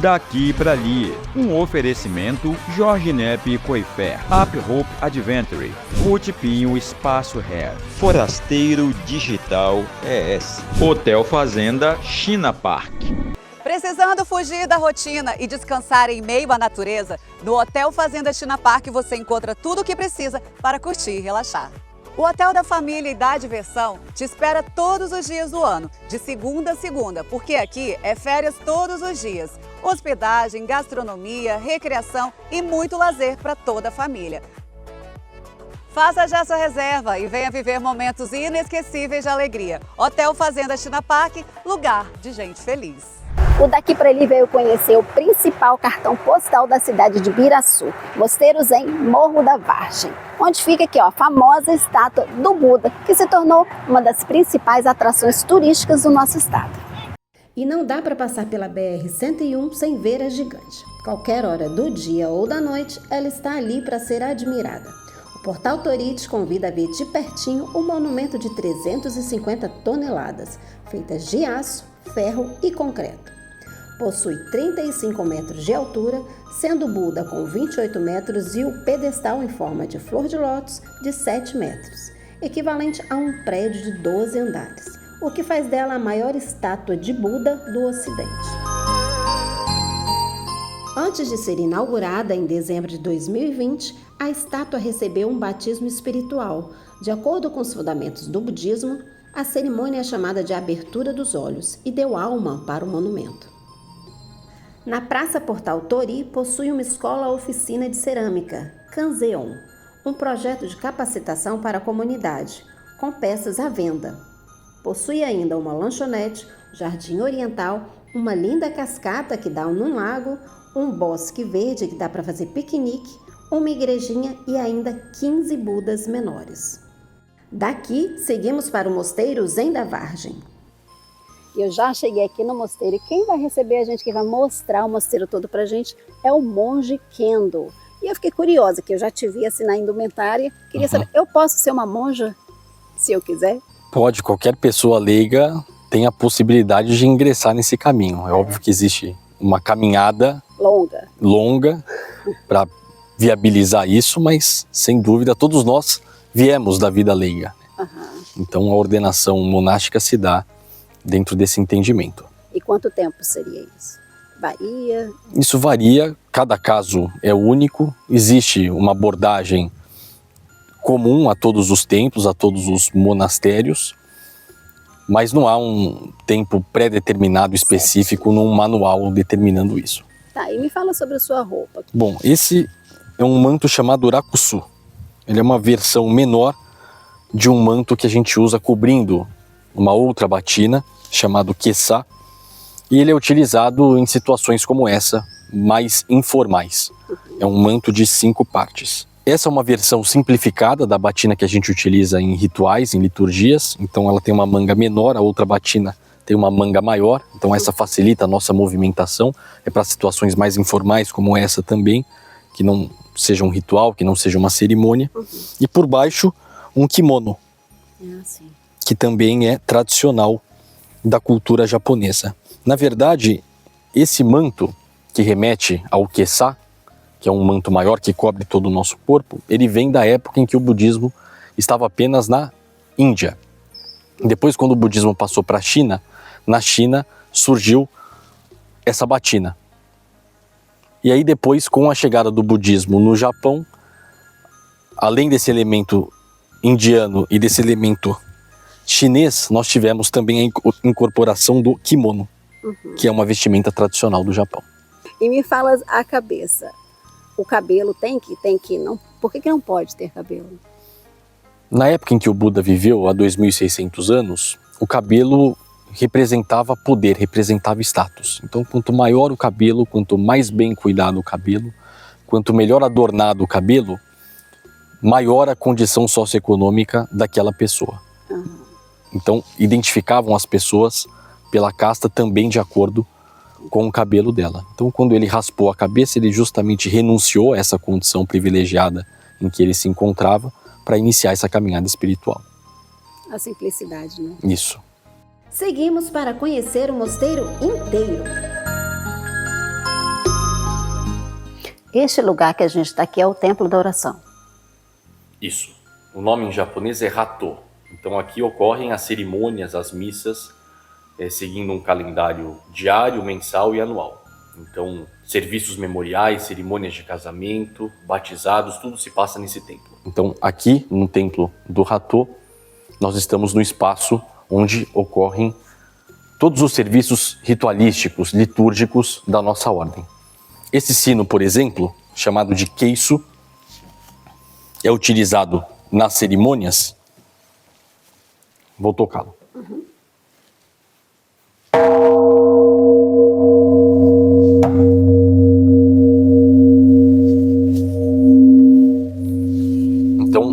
Daqui para ali, um oferecimento Jorge Nep Coifer, Up Hope Adventure, Ruth Pinho Espaço Hair, Forasteiro Digital ES, Hotel Fazenda China Park. Precisando fugir da rotina e descansar em meio à natureza, no Hotel Fazenda China Park você encontra tudo o que precisa para curtir e relaxar. O Hotel da Família e da Diversão te espera todos os dias do ano, de segunda a segunda, porque aqui é férias todos os dias. Hospedagem, gastronomia, recreação e muito lazer para toda a família. Faça já sua reserva e venha viver momentos inesquecíveis de alegria. Hotel Fazenda China Park, lugar de gente feliz. O Daqui para Ali veio conhecer o principal cartão postal da cidade de Biraçu, Mosteiro Zen Morro da Vargem, onde fica aqui, ó, a famosa estátua do Buda, que se tornou uma das principais atrações turísticas do nosso estado. E não dá para passar pela BR-101 sem ver a gigante. Qualquer hora do dia ou da noite, ela está ali para ser admirada. O Portal Tori te convida a ver de pertinho o monumento de 350 toneladas, feitas de aço, ferro e concreto. Possui 35 metros de altura, sendo o Buda com 28 metros e o pedestal em forma de flor de lótus de 7 metros, equivalente a um prédio de 12 andares, o que faz dela a maior estátua de Buda do Ocidente. Antes de ser inaugurada em dezembro de 2020, a estátua recebeu um batismo espiritual. De acordo com os fundamentos do budismo, a cerimônia é chamada de abertura dos olhos e deu alma para o monumento. Na Praça Portal Tori possui uma escola-oficina de cerâmica, Kanzeon, um projeto de capacitação para a comunidade, com peças à venda. Possui ainda uma lanchonete, jardim oriental, uma linda cascata que dá num lago, um bosque verde que dá para fazer piquenique, uma igrejinha e ainda 15 budas menores. Daqui, seguimos para o Mosteiro Zen da Vargem. Eu já cheguei aqui no mosteiro e quem vai receber a gente, quem vai mostrar o mosteiro todo pra gente é o monge Kendo. E eu fiquei curiosa, que eu já te vi assim na indumentária, queria saber, eu posso ser uma monja, se eu quiser? Pode, qualquer pessoa leiga tem a possibilidade de ingressar nesse caminho. É óbvio que existe uma caminhada longa para viabilizar isso, mas sem dúvida todos nós viemos da vida leiga. Então a ordenação monástica se dá dentro desse entendimento. E quanto tempo seria isso? Varia? Isso varia, cada caso é único, existe uma abordagem comum a todos os templos, a todos os monastérios, mas não há um tempo pré-determinado específico num manual determinando isso. Tá, e me fala sobre a sua roupa. Bom, esse é um manto chamado Rakusu. Ele é uma versão menor de um manto que a gente usa cobrindo uma outra batina, chamado Kesa, e ele é utilizado em situações como essa, mais informais. É um manto de 5 partes. Essa é uma versão simplificada da batina que a gente utiliza em rituais, em liturgias, então ela tem uma manga menor, a outra batina tem uma manga maior, então essa facilita a nossa movimentação, é para situações mais informais como essa também, que não seja um ritual, que não seja uma cerimônia, e por baixo um kimono, que também é tradicional da cultura japonesa. Na verdade, esse manto que remete ao Kesa, que é um manto maior que cobre todo o nosso corpo, ele vem da época em que o budismo estava apenas na Índia. Depois, quando o budismo passou para a China, na China surgiu essa batina. E aí depois, com a chegada do budismo no Japão, além desse elemento indiano e desse elemento chinês, nós tivemos também a incorporação do kimono, que é uma vestimenta tradicional do Japão. E me fala a cabeça. O cabelo tem que não. Por que não pode ter cabelo? Na época em que o Buda viveu, há 2.600 anos, o cabelo representava poder, representava status. Então, quanto maior o cabelo, quanto mais bem cuidado o cabelo, quanto melhor adornado o cabelo, maior a condição socioeconômica daquela pessoa. Então, identificavam as pessoas pela casta também de acordo com o cabelo dela. Então, quando ele raspou a cabeça, ele justamente renunciou a essa condição privilegiada em que ele se encontrava para iniciar essa caminhada espiritual. A simplicidade, né? Isso. Seguimos para conhecer o mosteiro inteiro. Este lugar que a gente está aqui é o Templo da Oração. Isso. O nome em japonês é Hato. Então aqui ocorrem as cerimônias, as missas, seguindo um calendário diário, mensal e anual. Então, serviços memoriais, cerimônias de casamento, batizados, tudo se passa nesse templo. Então, aqui no templo do Hato, nós estamos no espaço onde ocorrem todos os serviços ritualísticos, litúrgicos da nossa ordem. Esse sino, por exemplo, chamado de keisu, é utilizado nas cerimônias. Vou tocá-lo. Então,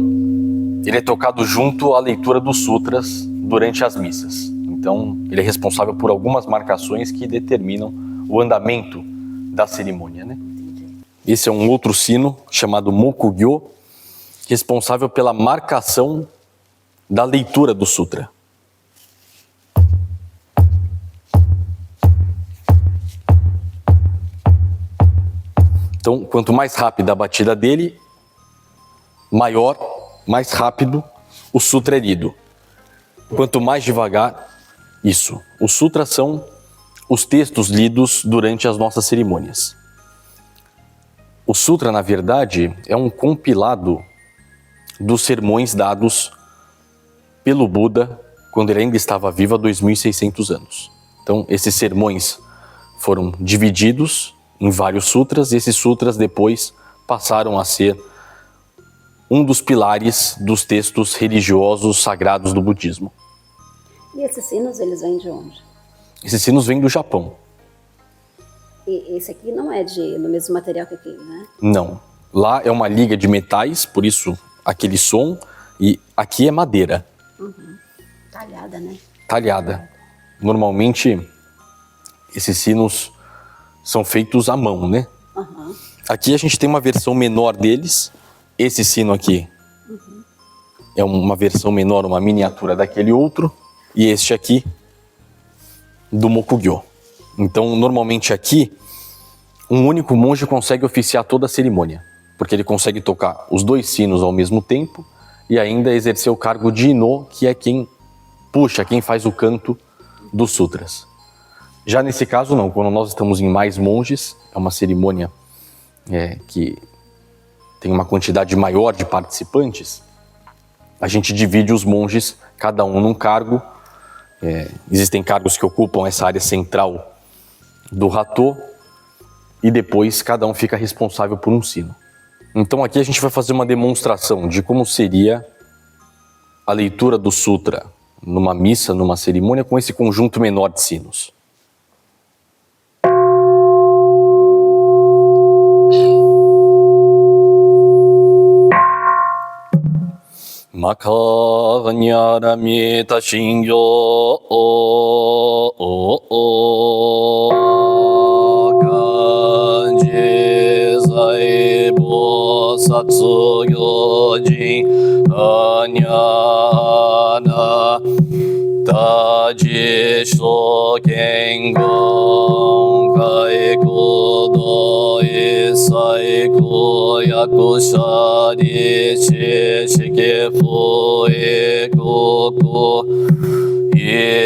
ele é tocado junto à leitura dos sutras durante as missas. Então, ele é responsável por algumas marcações que determinam o andamento da cerimônia, né? Esse é um outro sino chamado Mokugyo, responsável pela marcação da leitura do sutra. Então, quanto mais rápida a batida dele, maior, mais rápido o sutra é lido. Quanto mais devagar, isso. Os sutras são os textos lidos durante as nossas cerimônias. O sutra, na verdade, é um compilado dos sermões dados pelo Buda quando ele ainda estava vivo há 2.600 anos. Então, esses sermões foram divididos em vários sutras, e esses sutras depois passaram a ser um dos pilares dos textos religiosos sagrados do budismo. E esses sinos, eles vêm de onde? Esses sinos vêm do Japão. E esse aqui não é do mesmo material que aquele, né? Não. Lá é uma liga de metais, por isso aquele som, e aqui é madeira. Talhada, né? Talhada. Normalmente, esses sinos são feitos à mão, né? Aqui a gente tem uma versão menor deles. Esse sino aqui é uma versão menor, uma miniatura daquele outro. E este aqui, do Mokugyo. Então, normalmente aqui, um único monge consegue oficiar toda a cerimônia, porque ele consegue tocar os dois sinos ao mesmo tempo e ainda exercer o cargo de Ino, que é quem puxa, quem faz o canto dos sutras. Já nesse caso não, quando nós estamos em mais monges, é uma cerimônia que tem uma quantidade maior de participantes, a gente divide os monges, cada um num cargo. Existem cargos que ocupam essa área central do Hato e depois cada um fica responsável por um sino. Então aqui a gente vai fazer uma demonstração de como seria a leitura do sutra numa missa, numa cerimônia, com esse conjunto menor de sinos. Makanyāramita shingyo kanji zai bosatsu gyojin anyana taji shoken gon kai kodo isai ko yakusha ri shike fue koko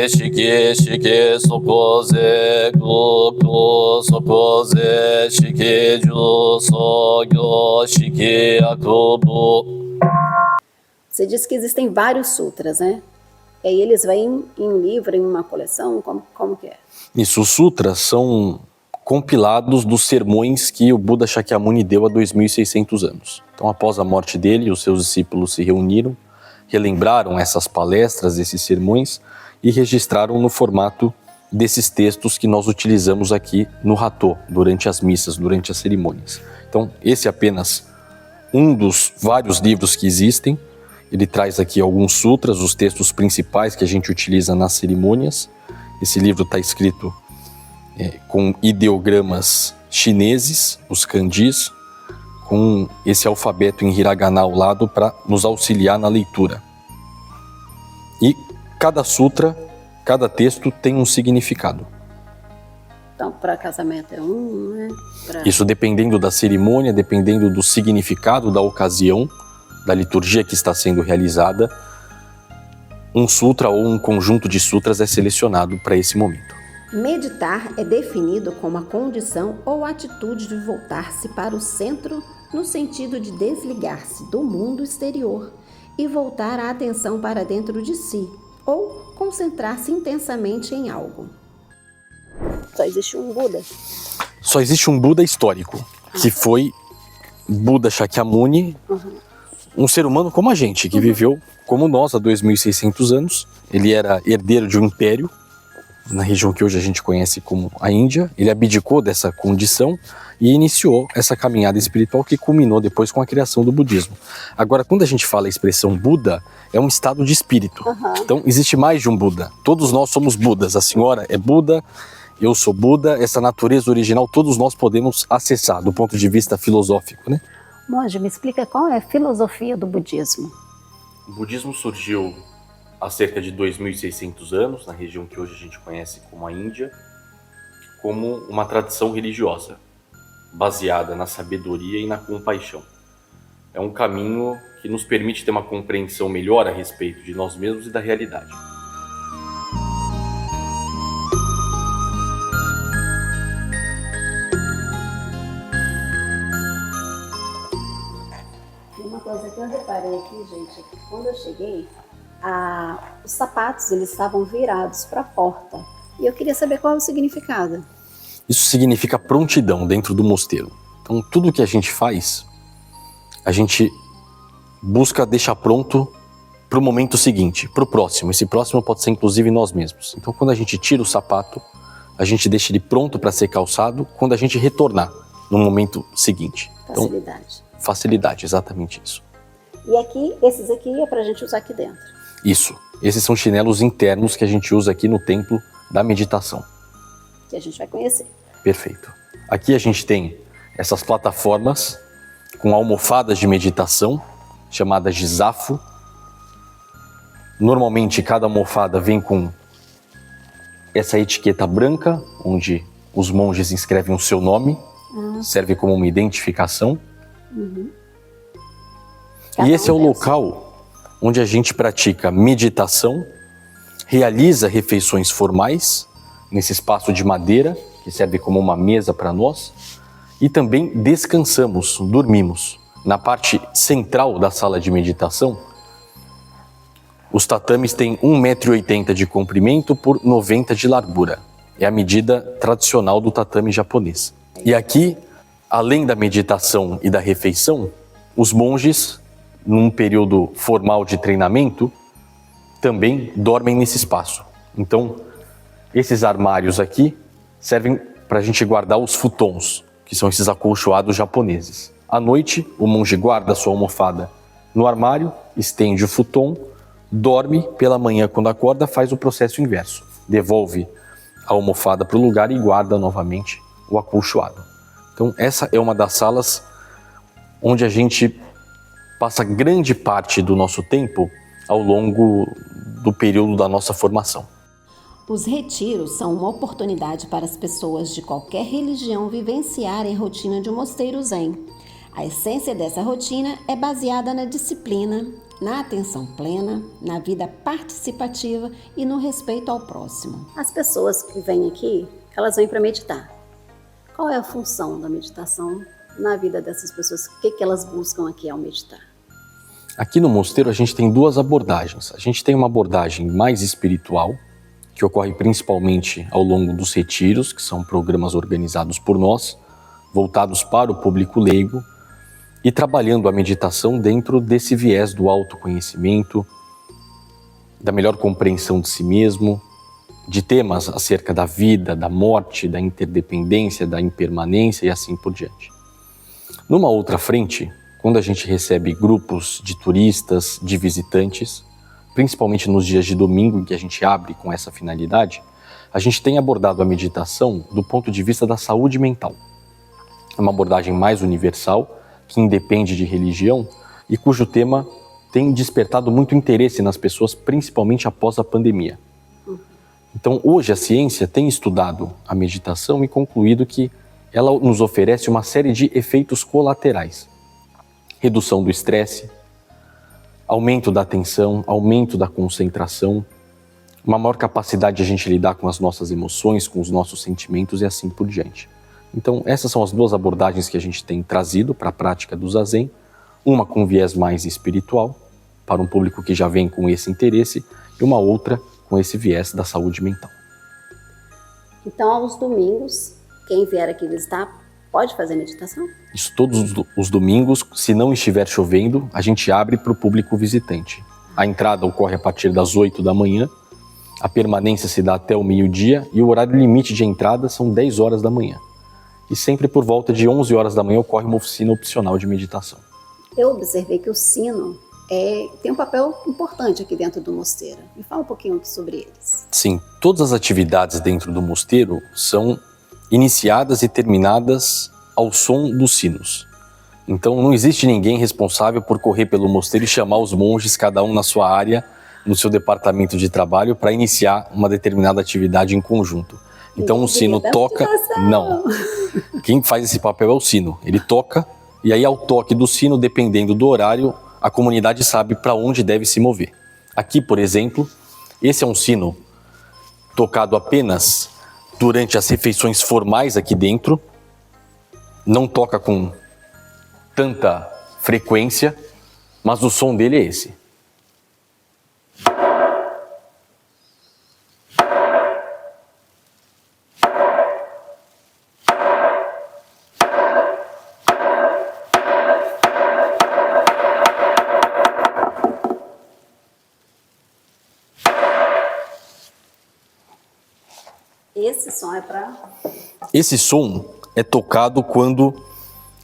shike shike sokoze koko sokoze shike ju sogyo shike akobo. Você disse que existem vários sutras, né? E aí eles vêm em livro, em uma coleção? Como que é? Isso, os sutras são compilados dos sermões que o Buda Shakyamuni deu há 2.600 anos. Então, após a morte dele, os seus discípulos se reuniram, relembraram essas palestras, esses sermões, e registraram no formato desses textos que nós utilizamos aqui no Hato, durante as missas, durante as cerimônias. Então, esse é apenas um dos vários livros que existem. Ele traz aqui alguns sutras, os textos principais que a gente utiliza nas cerimônias. Esse livro está escrito com ideogramas chineses, os kanjis, com esse alfabeto em hiragana ao lado para nos auxiliar na leitura. E cada sutra, cada texto tem um significado. Então, para casamento é um, né? Isso dependendo da cerimônia, dependendo do significado da ocasião, da liturgia que está sendo realizada, um sutra ou um conjunto de sutras é selecionado para esse momento. Meditar é definido como a condição ou atitude de voltar-se para o centro no sentido de desligar-se do mundo exterior e voltar a atenção para dentro de si, ou concentrar-se intensamente em algo. Só existe um Buda. Só existe um Buda histórico, que foi Buda Shakyamuni, um ser humano como a gente, que viveu como nós há 2.600 anos. Ele era herdeiro de um império, na região que hoje a gente conhece como a Índia. Ele abdicou dessa condição e iniciou essa caminhada espiritual que culminou depois com a criação do budismo. Agora, quando a gente fala a expressão Buda, é um estado de espírito. Então, existe mais de um Buda. Todos nós somos Budas. A senhora é Buda, eu sou Buda. Essa natureza original todos nós podemos acessar do ponto de vista filosófico, né? Monge, me explica qual é a filosofia do budismo. O budismo surgiu há cerca de 2.600 anos, na região que hoje a gente conhece como a Índia, como uma tradição religiosa, baseada na sabedoria e na compaixão. É um caminho que nos permite ter uma compreensão melhor a respeito de nós mesmos e da realidade. Uma coisa que eu reparei aqui, gente, é que quando eu cheguei, os sapatos eles estavam virados para a porta. E eu queria saber qual é o significado. Isso significa prontidão dentro do mosteiro. Então, tudo que a gente faz, a gente busca deixar pronto para o momento seguinte, para o próximo. Esse próximo pode ser inclusive nós mesmos. Então, quando a gente tira o sapato, a gente deixa ele pronto para ser calçado quando a gente retornar no momento seguinte. Facilidade. Então, facilidade, exatamente isso. E aqui, esses aqui é para a gente usar aqui dentro. Isso. Esses são chinelos internos que a gente usa aqui no templo da meditação. Que a gente vai conhecer. Perfeito. Aqui a gente tem essas plataformas com almofadas de meditação, chamadas de zafu. Normalmente cada almofada vem com essa etiqueta branca, onde os monges inscrevem o seu nome, serve como uma identificação. E esse é o local onde a gente pratica meditação, realiza refeições formais, nesse espaço de madeira, que serve como uma mesa para nós, e também descansamos, dormimos. Na parte central da sala de meditação, os tatames têm 1,80 m de comprimento por 90 de largura. É a medida tradicional do tatame japonês. E aqui, além da meditação e da refeição, os monges, num período formal de treinamento, também dormem nesse espaço. Então, esses armários aqui servem para a gente guardar os futons, que são esses acolchoados japoneses. À noite, o monge guarda a sua almofada no armário, estende o futon, dorme, pela manhã, quando acorda, faz o processo inverso. Devolve a almofada para o lugar e guarda novamente o acolchoado. Então, essa é uma das salas onde a gente passa grande parte do nosso tempo ao longo do período da nossa formação. Os retiros são uma oportunidade para as pessoas de qualquer religião vivenciarem a rotina de um mosteiro zen. A essência dessa rotina é baseada na disciplina, na atenção plena, na vida participativa e no respeito ao próximo. As pessoas que vêm aqui, elas vêm para meditar. Qual é a função da meditação na vida dessas pessoas? O que elas buscam aqui ao meditar? Aqui no mosteiro a gente tem duas abordagens. A gente tem uma abordagem mais espiritual, que ocorre principalmente ao longo dos retiros, que são programas organizados por nós, voltados para o público leigo, e trabalhando a meditação dentro desse viés do autoconhecimento, da melhor compreensão de si mesmo, de temas acerca da vida, da morte, da interdependência, da impermanência e assim por diante. Numa outra frente, quando a gente recebe grupos de turistas, de visitantes, principalmente nos dias de domingo em que a gente abre com essa finalidade, a gente tem abordado a meditação do ponto de vista da saúde mental. É uma abordagem mais universal, que independe de religião e cujo tema tem despertado muito interesse nas pessoas, principalmente após a pandemia. Então, hoje a ciência tem estudado a meditação e concluído que ela nos oferece uma série de efeitos colaterais. Redução do estresse, aumento da atenção, aumento da concentração, uma maior capacidade de a gente lidar com as nossas emoções, com os nossos sentimentos e assim por diante. Então, essas são as duas abordagens que a gente tem trazido para a prática do Zazen, uma com viés mais espiritual, para um público que já vem com esse interesse, e uma outra com esse viés da saúde mental. Então, aos domingos, quem vier aqui visitar pode fazer meditação? Isso todos os domingos, se não estiver chovendo, a gente abre para o público visitante. A entrada ocorre a partir das 8 da manhã, a permanência se dá até o meio-dia e o horário limite de entrada são 10 horas da manhã. E sempre por volta de 11 horas da manhã ocorre uma oficina opcional de meditação. Eu observei que o sino tem um papel importante aqui dentro do mosteiro. Me fala um pouquinho sobre eles. Sim, todas as atividades dentro do mosteiro são iniciadas e terminadas ao som dos sinos. Então não existe ninguém responsável por correr pelo mosteiro e chamar os monges, cada um na sua área, no seu departamento de trabalho, para iniciar uma determinada atividade em conjunto. Então o sino toca... Não. Quem faz esse papel é o sino. Ele toca e aí ao toque do sino, dependendo do horário, a comunidade sabe para onde deve se mover. Aqui, por exemplo, esse é um sino tocado apenas durante as refeições formais aqui dentro. Não toca com tanta frequência, mas o som dele é esse. Esse som é para... Esse som é tocado quando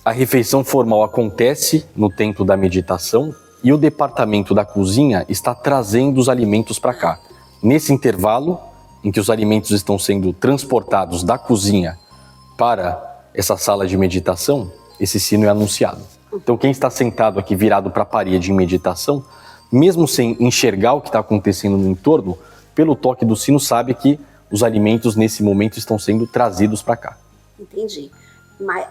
a refeição formal acontece no tempo da meditação e o departamento da cozinha está trazendo os alimentos para cá. Nesse intervalo em que os alimentos estão sendo transportados da cozinha para essa sala de meditação, esse sino é anunciado. Então quem está sentado aqui virado para a parede em meditação, mesmo sem enxergar o que está acontecendo no entorno, pelo toque do sino sabe que os alimentos nesse momento estão sendo trazidos para cá. Entendi. Mas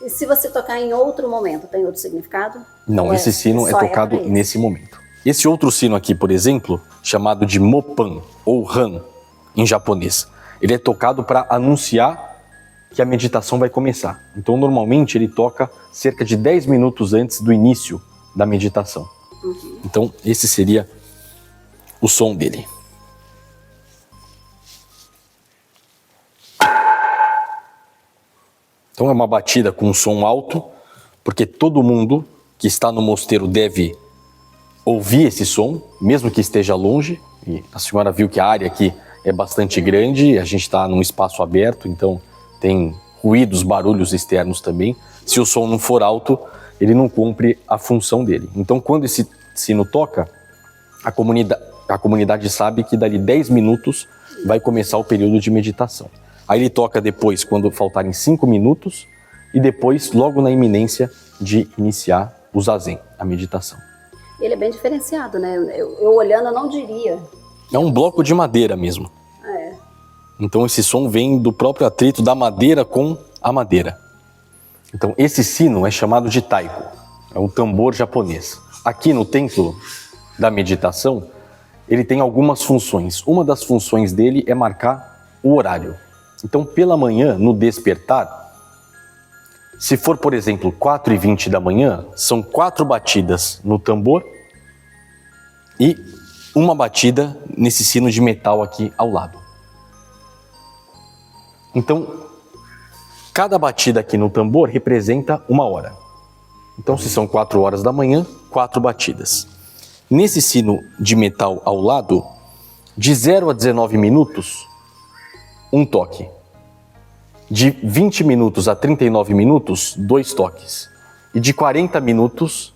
se você tocar em outro momento, tem outro significado? Não, esse sino é tocado nesse momento. Esse outro sino aqui, por exemplo, chamado de Mopan, ou Han, em japonês, ele é tocado para anunciar que a meditação vai começar. Então, normalmente, ele toca cerca de 10 minutos antes do início da meditação. Então, esse seria o som dele. Então é uma batida com um som alto, porque todo mundo que está no mosteiro deve ouvir esse som, mesmo que esteja longe. E a senhora viu que a área aqui é bastante grande, a gente está num espaço aberto, então tem ruídos, barulhos externos também. Se o som não for alto, ele não cumpre a função dele. Então quando esse sino toca, a comunidade sabe que dali 10 minutos vai começar o período de meditação. Aí ele toca depois, quando faltarem 5 minutos, e depois, logo na iminência de iniciar o Zazen, a meditação. Ele é bem diferenciado, né? Eu olhando, eu não diria. É um bloco de madeira mesmo. É. Então esse som vem do próprio atrito da madeira com a madeira. Então esse sino é chamado de taiko, é um tambor japonês. Aqui no templo da meditação, ele tem algumas funções. Uma das funções dele é marcar o horário. Então, pela manhã, no despertar, se for, por exemplo, 4h20 da manhã, são 4 batidas no tambor e uma batida nesse sino de metal aqui ao lado. Então, cada batida aqui no tambor representa 1 hora. Então, se são 4 horas da manhã, 4 batidas. Nesse sino de metal ao lado, de 0 a 19 minutos, um toque. De 20 minutos a 39 minutos, 2 toques. E de 40 minutos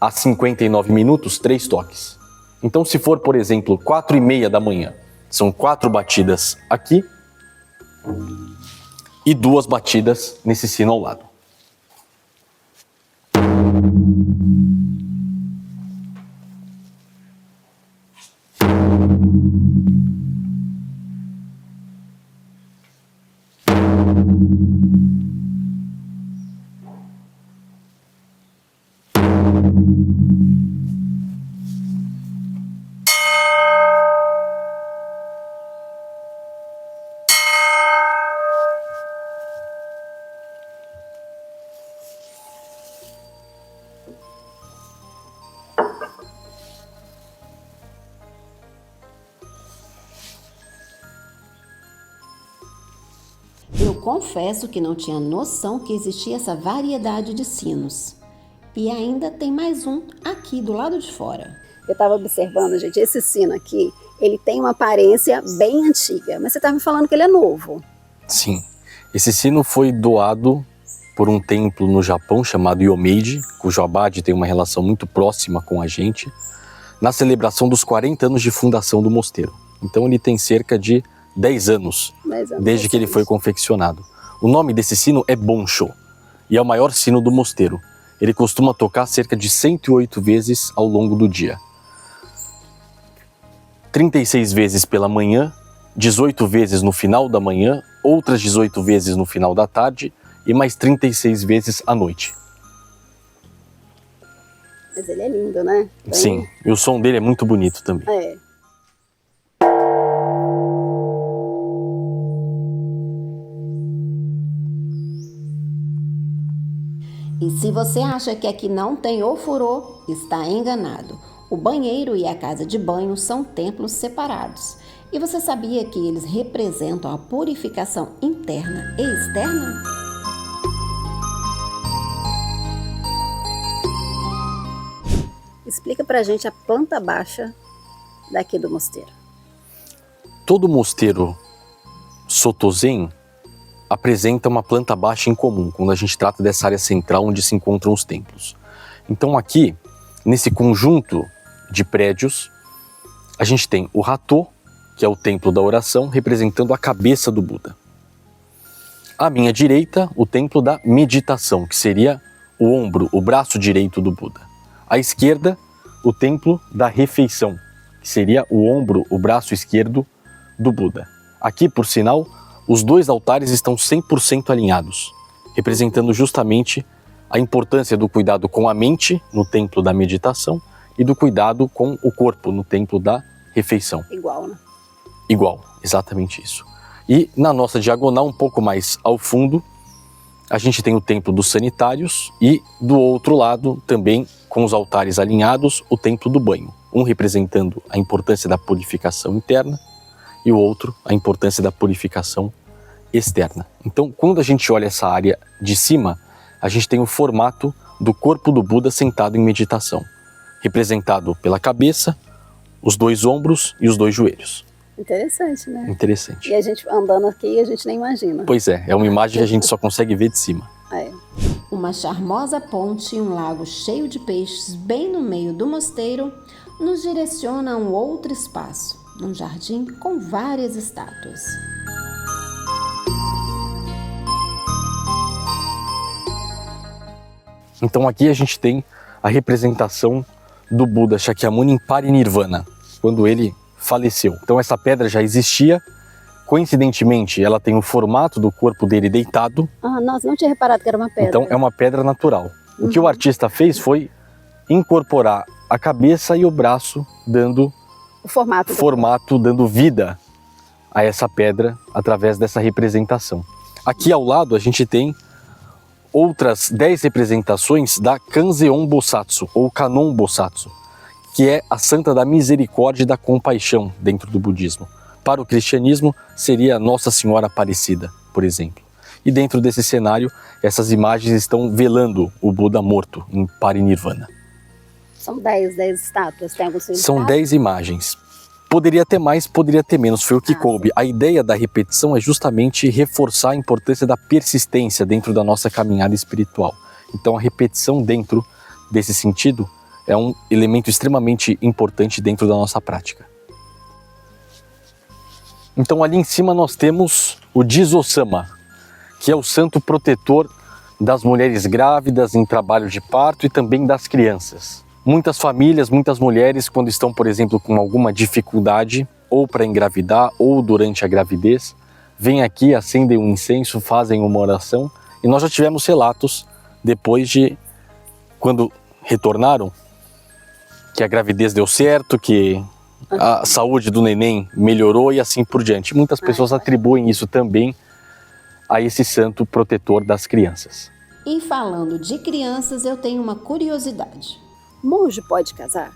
a 59 minutos, 3 toques. Então, se for, por exemplo, 4h30 da manhã, são 4 batidas aqui e 2 batidas nesse sino ao lado. Eu confesso que não tinha noção que existia essa variedade de sinos. E ainda tem mais um aqui do lado de fora. Eu estava observando, gente, esse sino aqui, ele tem uma aparência bem antiga, mas você estava me falando que ele é novo. Sim, esse sino foi doado por um templo no Japão chamado Yomeiji, cujo abade tem uma relação muito próxima com a gente, na celebração dos 40 anos de fundação do mosteiro. Então ele tem cerca de 10 anos, desde que ele foi confeccionado. O nome desse sino é Bonsho e é o maior sino do mosteiro. Ele costuma tocar cerca de 108 vezes ao longo do dia. 36 vezes pela manhã, 18 vezes no final da manhã, outras 18 vezes no final da tarde e mais 36 vezes à noite. Mas ele é lindo, né? Sim, e o som dele é muito bonito também. É. E se você acha que aqui não tem ofurô, está enganado. O banheiro e a casa de banho são templos separados. E você sabia que eles representam a purificação interna e externa? Explica pra gente a planta baixa daqui do mosteiro. Todo mosteiro Soto-zen apresenta uma planta baixa em comum, quando a gente trata dessa área central onde se encontram os templos. Então aqui, nesse conjunto de prédios, a gente tem o Hatô, que é o templo da oração, representando a cabeça do Buda. À minha direita, o templo da meditação, que seria o ombro, o braço direito do Buda. À esquerda, o templo da refeição, que seria o ombro, o braço esquerdo do Buda. Aqui, por sinal, os dois altares estão 100% alinhados, representando justamente a importância do cuidado com a mente no templo da meditação e do cuidado com o corpo no templo da refeição. Igual, né? Igual, exatamente isso. E na nossa diagonal, um pouco mais ao fundo, a gente tem o templo dos sanitários e do outro lado, também com os altares alinhados, o templo do banho. Um representando a importância da purificação interna e o outro a importância da purificação externa. Então, quando a gente olha essa área de cima, a gente tem o formato do corpo do Buda sentado em meditação, representado pela cabeça, os dois ombros e os dois joelhos. Interessante, né? Interessante. E a gente andando aqui, a gente nem imagina. Pois é uma imagem que a gente só consegue ver de cima. É. Uma charmosa ponte e um lago cheio de peixes bem no meio do mosteiro nos direciona a um outro espaço, num jardim com várias estátuas. Então aqui a gente tem a representação do Buda Shakyamuni em Parinirvana, quando ele faleceu. Então essa pedra já existia, coincidentemente ela tem o formato do corpo dele deitado. Ah, nossa, não tinha reparado que era uma pedra. Então é uma pedra natural. O que o artista fez foi incorporar a cabeça e o braço, dando o formato, dando vida a essa pedra através dessa representação. Aqui ao lado a gente tem outras 10 representações da Kanzeon Bosatsu, ou Kanon Bosatsu, que é a santa da misericórdia e da compaixão dentro do budismo. Para o cristianismo, seria Nossa Senhora Aparecida, por exemplo. E dentro desse cenário, essas imagens estão velando o Buda morto em Parinirvana. São 10 estátuas, tem algum significado? São 10 imagens. Poderia ter mais, poderia ter menos, foi o que coube. A ideia da repetição é justamente reforçar a importância da persistência dentro da nossa caminhada espiritual. Então a repetição dentro desse sentido é um elemento extremamente importante dentro da nossa prática. Então ali em cima nós temos o Jizo-sama, que é o santo protetor das mulheres grávidas em trabalho de parto e também das crianças. Muitas famílias, muitas mulheres, quando estão, por exemplo, com alguma dificuldade, ou para engravidar, ou durante a gravidez, vêm aqui, acendem um incenso, fazem uma oração, e nós já tivemos relatos, depois de, quando retornaram, que a gravidez deu certo, que a saúde do neném melhorou e assim por diante. Muitas pessoas atribuem isso também a esse santo protetor das crianças. E falando de crianças, eu tenho uma curiosidade. Monge pode casar?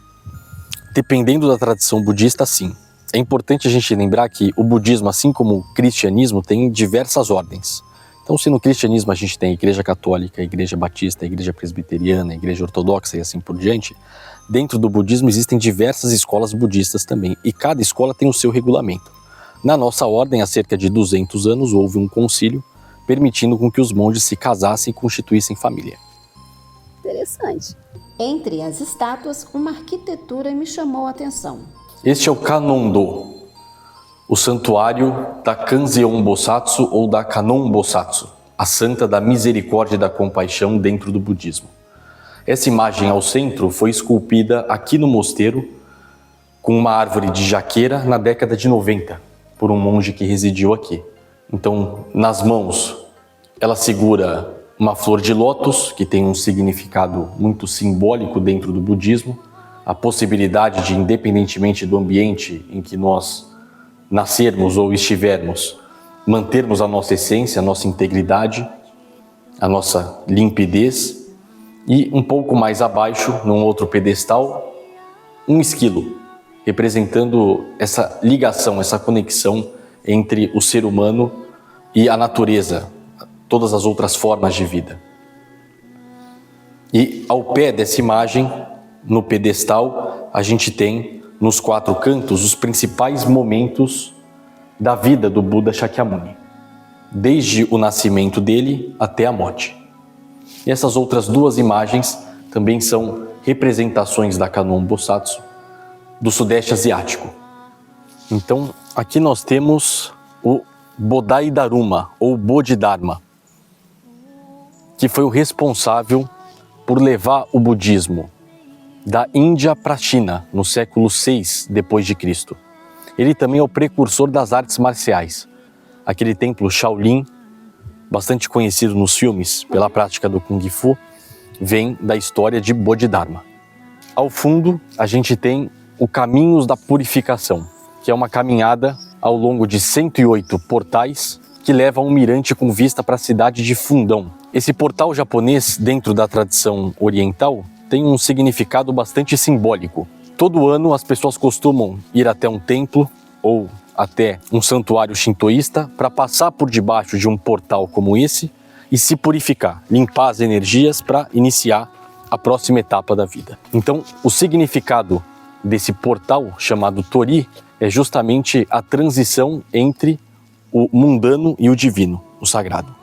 Dependendo da tradição budista, sim. É importante a gente lembrar que o budismo, assim como o cristianismo, tem diversas ordens. Então, se no cristianismo a gente tem a igreja católica, a igreja batista, a igreja presbiteriana, a igreja ortodoxa e assim por diante, dentro do budismo existem diversas escolas budistas também, e cada escola tem o seu regulamento. Na nossa ordem, há cerca de 200 anos, houve um concílio permitindo com que os monges se casassem e constituíssem família. Interessante. Entre as estátuas, uma arquitetura me chamou a atenção. Este é o Kannon-do, o santuário da Kanzeon Bosatsu ou da Kannon Bosatsu, a santa da misericórdia e da compaixão dentro do budismo. Essa imagem ao centro foi esculpida aqui no mosteiro com uma árvore de jaqueira na década de 90, por um monge que residiu aqui. Então, nas mãos, ela segura uma flor de lótus, que tem um significado muito simbólico dentro do budismo, a possibilidade de, independentemente do ambiente em que nós nascermos ou estivermos, mantermos a nossa essência, a nossa integridade, a nossa limpidez, e um pouco mais abaixo, num outro pedestal, um esquilo, representando essa ligação, essa conexão entre o ser humano e a natureza, todas as outras formas de vida. E ao pé dessa imagem, no pedestal, a gente tem nos 4 cantos os principais momentos da vida do Buda Shakyamuni, desde o nascimento dele até a morte. E essas outras 2 imagens também são representações da Kannon Bosatsu do Sudeste Asiático. Então, aqui nós temos o Bodhidharma, ou Bodhidharma, que foi o responsável por levar o budismo da Índia para a China, no século VI d.C. Ele também é o precursor das artes marciais. Aquele templo Shaolin, bastante conhecido nos filmes pela prática do Kung Fu, vem da história de Bodhidharma. Ao fundo, a gente tem o Caminhos da Purificação, que é uma caminhada ao longo de 108 portais que leva a um mirante com vista para a cidade de Fundão. Esse portal japonês, dentro da tradição oriental, tem um significado bastante simbólico. Todo ano as pessoas costumam ir até um templo ou até um santuário shintoísta para passar por debaixo de um portal como esse e se purificar, limpar as energias para iniciar a próxima etapa da vida. Então, o significado desse portal chamado Tori é justamente a transição entre o mundano e o divino, o sagrado.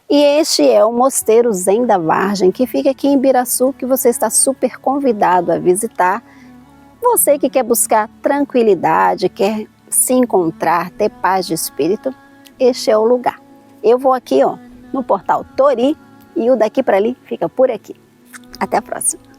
E este é o Mosteiro Zen da Vargem, que fica aqui em Ibiraçu, que você está super convidado a visitar. Você que quer buscar tranquilidade, quer se encontrar, ter paz de espírito, este é o lugar. Eu vou aqui, ó, no portal Tori, e o daqui para ali fica por aqui. Até a próxima.